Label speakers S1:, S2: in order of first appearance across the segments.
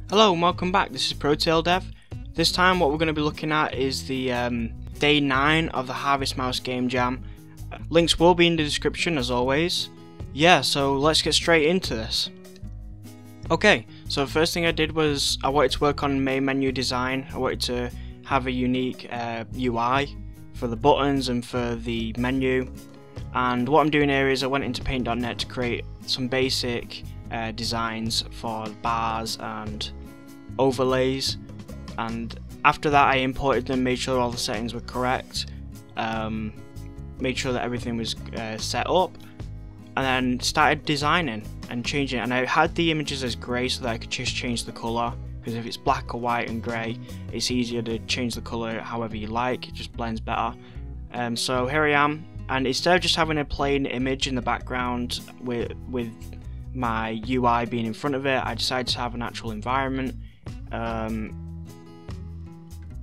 S1: Hello and welcome back, this is ProTailDev. This time what we're going to be looking at is the day 9 of the Harvest Mouse Game Jam. Links will be in the description as always. Yeah, so let's get straight into this. Okay, so the first thing I did was I wanted to work on main menu design. I wanted to have a unique UI for the buttons and for the menu. And what I'm doing here is I went into Paint.net to create some basic designs for bars and overlays, and after that I imported them, made sure all the settings were correct, made sure that everything was set up, and then started designing and changing it. And I had the images as grey so that I could just change the colour, because if it's black or white and grey it's easier to change the colour however you like, it just blends better. So here I am, and instead of just having a plain image in the background with my UI being in front of it, I decided to have an actual environment,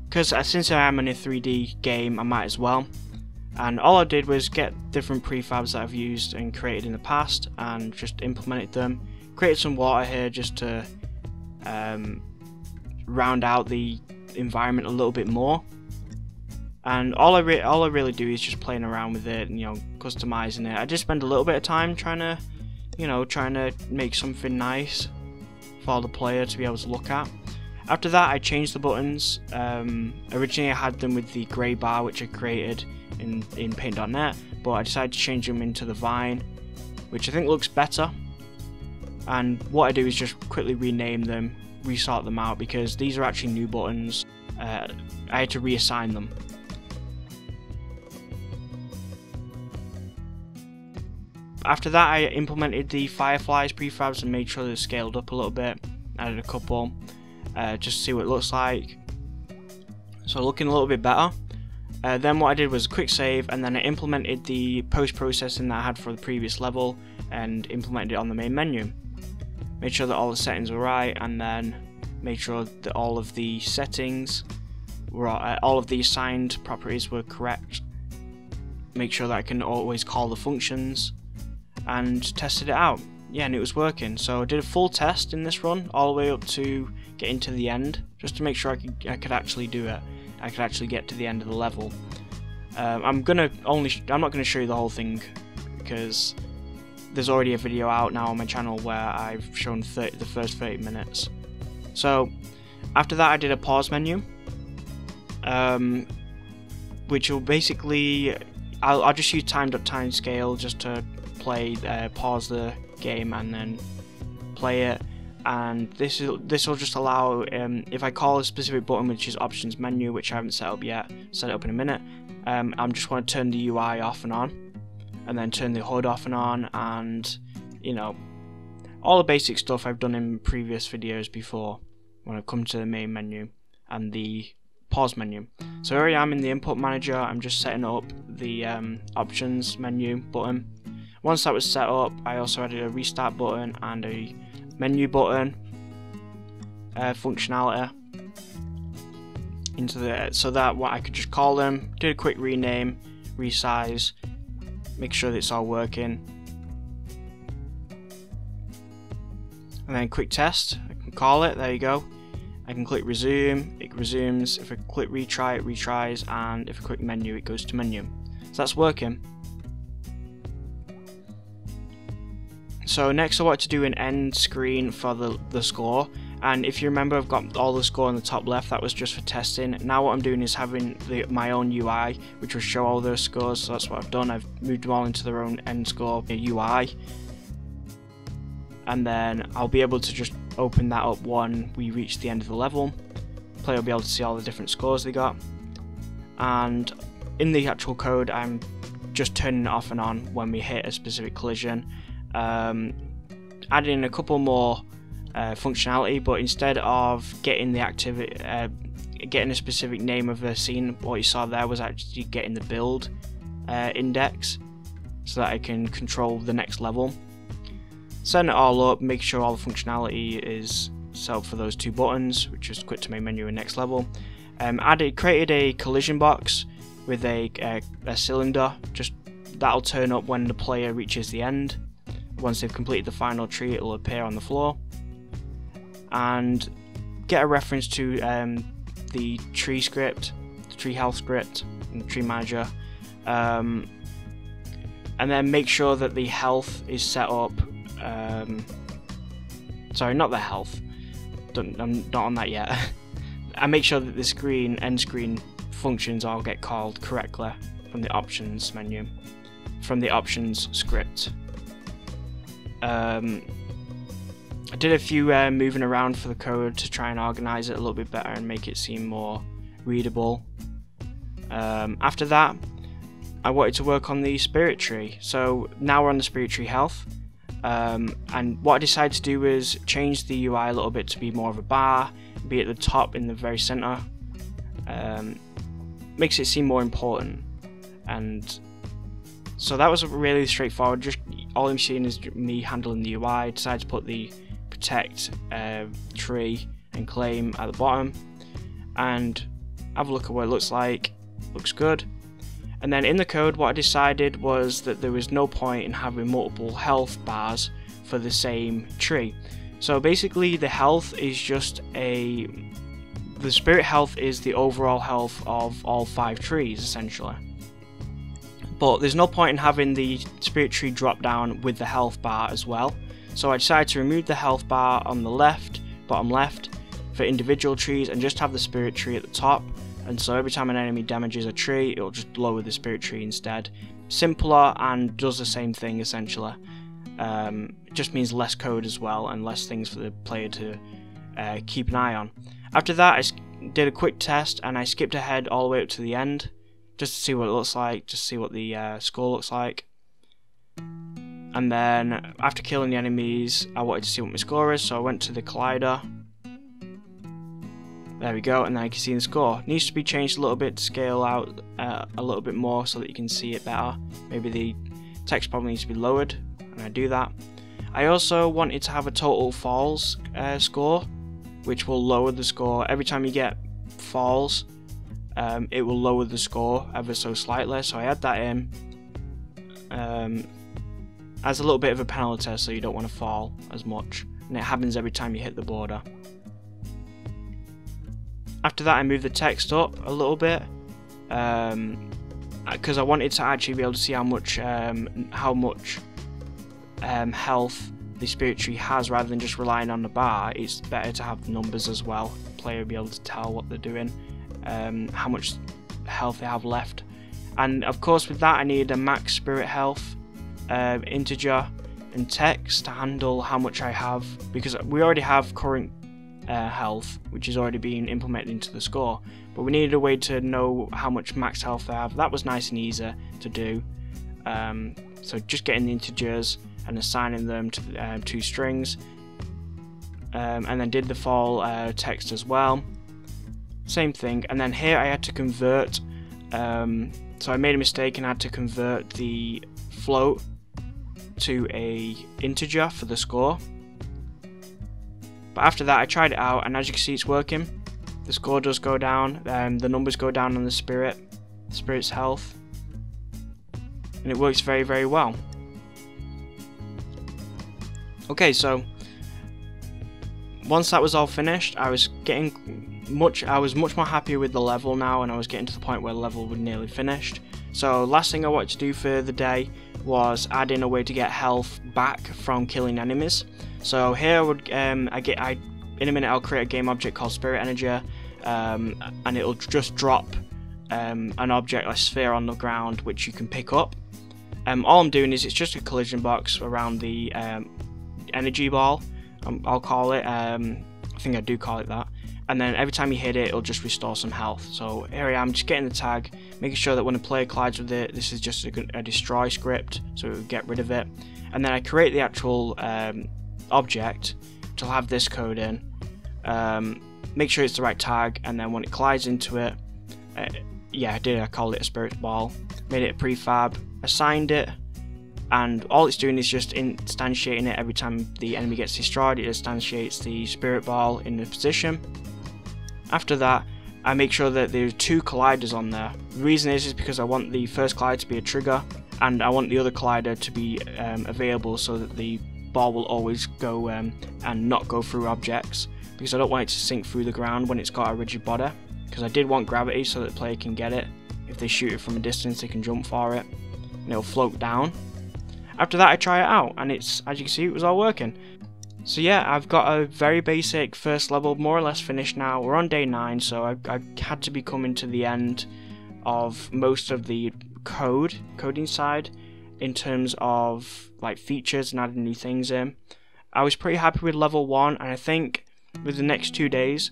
S1: because since I am in a 3D game I might as well. And all I did was get different prefabs that I've used and created in the past and just implemented them. Created some water here just to round out the environment a little bit more. And all I really do is just playing around with it and, you know, customizing it. I just spend a little bit of time trying to make something nice for the player to be able to look at. After that I changed the buttons. Originally I had them with the grey bar which I created in Paint.net, but I decided to change them into the vine, which I think looks better. And what I do is just quickly rename them, resort them out, because these are actually new buttons. I had to reassign them. After that I implemented the fireflies prefabs and made sure they're scaled up a little bit. Added a couple just to see what it looks like. So looking a little bit better. Then what I did was a quick save, and then I implemented the post-processing that I had for the previous level and implemented it on the main menu. Made sure that all the settings were right, and then made sure that all of the settings were all of the assigned properties were correct. Make sure that I can always call the functions, and tested it out. Yeah, and it was working. So I did a full test in this run all the way up to getting to the end, just to make sure I could actually do it. I could actually get to the end of the level. I'm not going to show you the whole thing, because there's already a video out now on my channel where I've shown the first 30 minutes. So after that I did a pause menu, which will basically, I'll just use time.timescale just to pause the game and then play it. And this will just allow, if I call a specific button, which is options menu, which I haven't set up yet, set it up in a minute, I just want to turn the UI off and on, and then turn the HUD off and on, and you know, all the basic stuff I've done in previous videos before when I've come to the main menu and the pause menu. So here I am in the input manager. I'm just setting up the options menu button. Once that was set up, I also added a restart button and a menu button functionality into so that what I could just call them, did a quick rename, resize, make sure that it's all working, and then quick test. I can call it, there you go. I can click resume, it resumes. If I click retry, it retries, and if I click menu, it goes to menu. So that's working. So next I want to do an end screen for the score, and if you remember, I've got all the score on the top left, that was just for testing. Now what I'm doing is having my own UI which will show all those scores, so that's what I've done. I've moved them all into their own end score UI, and then I'll be able to just open that up when we reach the end of the level. Player will be able to see all the different scores they got, and in the actual code I'm just turning it off and on when we hit a specific collision. Adding a couple more functionality, but instead of getting the activity, getting a specific name of the scene, what you saw there was actually getting the build index, so that I can control the next level. Setting it all up, make sure all the functionality is set up for those two buttons, which is quick to main menu and next level. Created a collision box with a cylinder, just that'll turn up when the player reaches the end. Once they've completed the final tree, it'll appear on the floor. And get a reference to the tree script, the tree health script, and the tree manager, and then make sure that the health is set up. Sorry, not the health. I'm not on that yet. I make sure that the end screen functions all get called correctly from the options menu, from the options script. I did a few moving around for the code to try and organize it a little bit better and make it seem more readable. After that, I wanted to work on the spirit tree. So now we're on the spirit tree health. And what I decided to do was change the UI a little bit to be more of a bar, be at the top in the very center. Makes it seem more important. And so that was really straightforward. Just all I'm seeing is me handling the UI. I decided to put the protect tree and claim at the bottom, and have a look at what it looks like. Looks good. And then in the code, what I decided was that there was no point in having multiple health bars for the same tree. So basically the health is just the spirit health is the overall health of all 5 trees essentially. But there's no point in having the spirit tree drop down with the health bar as well. So I decided to remove the health bar on the left, bottom left, for individual trees, and just have the spirit tree at the top. And so every time an enemy damages a tree, it'll just lower the spirit tree instead. Simpler and does the same thing essentially. It just means less code as well and less things for the player to keep an eye on. After that, I did a quick test and I skipped ahead all the way up to the end just to see what it looks like, just to see what the score looks like. And then after killing the enemies, I wanted to see what my score is, so I went to the collider. There we go, and then I can see the score. It needs to be changed a little bit to scale out a little bit more so that you can see it better. Maybe the text probably needs to be lowered, and I do that. I also wanted to have a total falls score, which will lower the score. Every time you get falls, it will lower the score ever so slightly, so I add that in as a little bit of a penalty, so you don't want to fall as much, and it happens every time you hit the border. After that, I moved the text up a little bit because I wanted to actually be able to see how much health the spirit tree has, rather than just relying on the bar. It's better to have the numbers as well. The player will be able to tell what they're doing, how much health they have left. And of course, with that, I needed a max spirit health integer and text to handle how much I have, because we already have current health, which is already being implemented into the score, but we needed a way to know how much max health I have. That was nice and easy to do. So just getting the integers and assigning them to 2 strings, and then did the fall text as well. Same thing. And then here I had to convert. So I made a mistake and had to convert the float to a integer for the score. But after that, I tried it out, and as you can see, it's working. The score does go down, the numbers go down on the spirit's health, and it works very, very well. Okay, so once that was all finished, I was much more happy with the level now, and I was getting to the point where the level was nearly finished. So last thing I wanted to do for the day was add in a way to get health back from killing enemies. So here I would in a minute I'll create a game object called Spirit Energy, and it'll just drop an object, a sphere on the ground, which you can pick up. All I'm doing is it's just a collision box around the energy ball. I'll call it. I think I do call it that. And then every time you hit it, it'll just restore some health. So here I am, just getting the tag, making sure that when a player collides with it, this is just a destroy script, so it will get rid of it. And then I create the actual object to have this code in. Make sure it's the right tag, and then when it collides into it, yeah, I called it a spirit ball. Made it a prefab, assigned it, and all it's doing is just instantiating it every time the enemy gets destroyed. It instantiates the spirit ball in the position. After that, I make sure that there's 2 colliders on there. The reason is because I want the first collider to be a trigger, and I want the other collider to be available so that the ball will always go and not go through objects. because I don't want it to sink through the ground when it's got a rigid body, because I did want gravity so that the player can get it. If they shoot it from a distance, they can jump for it and it'll float down. After that I try it out, and it's, as you can see, it was all working. So yeah, I've got a very basic first level more or less finished now. We're on day 9, so I had to be coming to the end of most of the coding side in terms of like features and adding new things in. I was pretty happy with level 1, and I think with the next 2 days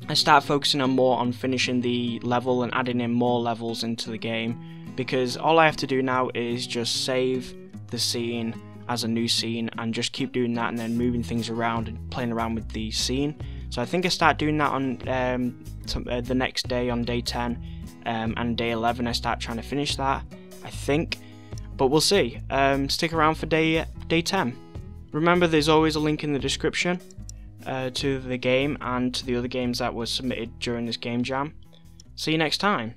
S1: I start focusing on more on finishing the level and adding in more levels into the game, because all I have to do now is just save the scene as a new scene and just keep doing that, and then moving things around and playing around with the scene. So I think I start doing that on the next day, on day 10, and day 11 I start trying to finish that, I think, but we'll see. Stick around for day 10. Remember, there's always a link in the description to the game and to the other games that were submitted during this game jam. See you next time.